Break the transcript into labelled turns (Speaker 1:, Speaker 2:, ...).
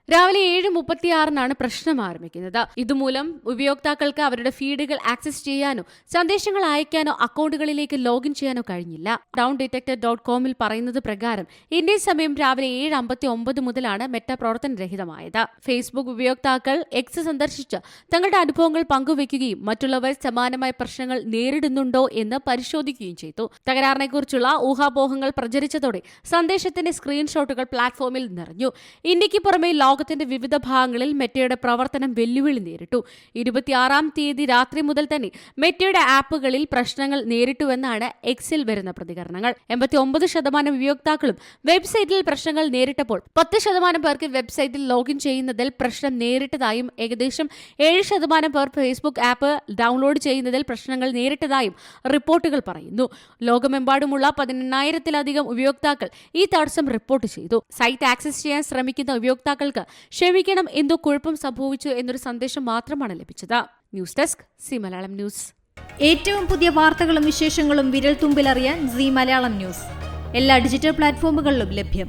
Speaker 1: രാവിലെ 7:36 പ്രശ്നം ആരംഭിക്കുന്നത്. ഇതുമൂലം ഉപയോക്താക്കൾക്ക് അവരുടെ ഫീഡുകൾ ആക്സസ് ചെയ്യാനോ സന്ദേശങ്ങൾ അയക്കാനോ അക്കൗണ്ടുകളിലേക്ക് ലോഗിൻ ചെയ്യാനോ കഴിഞ്ഞില്ല. DownDetector.com പറയുന്നത് പ്രകാരം ഇന്ത്യൻ സമയം രാവിലെ 7:59 മുതലാണ് മെറ്റ പ്രവർത്തനരഹിതമായത്. ഫേസ്ബുക്ക് ഉപയോക്താക്കൾ എക്സ് സന്ദർശിച്ച് തങ്ങളുടെ അനുഭവങ്ങൾ പങ്കുവയ്ക്കുകയും മറ്റുള്ളവർ സമാനമായ പ്രശ്നങ്ങൾ നേരിടുന്നുണ്ടോ എന്ന് പരിശോധിക്കുകയും ചെയ്തു. തകരാറിനെക്കുറിച്ചുള്ള ഊഹാപോഹങ്ങൾ പ്രചരിച്ചതോടെ സന്ദേശത്തിന്റെ സ്ക്രീൻഷോട്ടുകൾ പ്ലാറ്റ്ഫോമിൽ നിറഞ്ഞു. ഇന്ത്യക്ക് പുറമെ ലോകത്തിന്റെ വിവിധ ഭാഗങ്ങളിൽ മെറ്റയുടെ പ്രവർത്തനം വെല്ലുവിളി നേരിട്ടു. 26-ാം തീയതി രാത്രി മുതൽ തന്നെ മെറ്റയുടെ ആപ്പുകളിൽ പ്രശ്നങ്ങൾ നേരിട്ടുവെന്നാണ് എക്സിൽ വരുന്ന പ്രതികരണങ്ങൾ. 89% ഉപയോക്താക്കളും വെബ്സൈറ്റിൽ പ്രശ്നങ്ങൾ നേരിട്ടപ്പോൾ 10% പേർക്ക് വെബ്സൈറ്റിൽ ലോഗിൻ ചെയ്യുന്നതിൽ പ്രശ്നം നേരിട്ടതായും ഏകദേശം 7% പേർ ഫേസ്ബുക്ക് ആപ്പ് ഡൗൺലോഡ് ചെയ്യുന്നതിൽ പ്രശ്നങ്ങൾ നേരിട്ടതായും റിപ്പോർട്ടുകൾ പറയുന്നു. ലോകമെമ്പാടുമുള്ള 18,000-ത്തിലധികം ഉപയോക്താക്കൾ ഈ തടസ്സം റിപ്പോർട്ട് ചെയ്തു. സൈറ്റ് ആക്സസ് ചെയ്യാൻ ശ്രമിക്കുന്ന ഉപയോക്താക്കൾക്ക് ക്ഷമിക്കണം, എന്തോ കുഴപ്പം സംഭവിച്ചു എന്നൊരു സന്ദേശം മാത്രമാണ് ലഭിച്ചത്. News desk C Malayalam news.
Speaker 2: ഏറ്റവും പുതിയ വാർത്തകളും വിശേഷങ്ങളും വിരൽ തുമ്പിലറിയാൻ സി മലയാളം ന്യൂസ് എല്ലാ ഡിജിറ്റൽ പ്ലാറ്റ്ഫോമുകളിലും ലഭ്യം.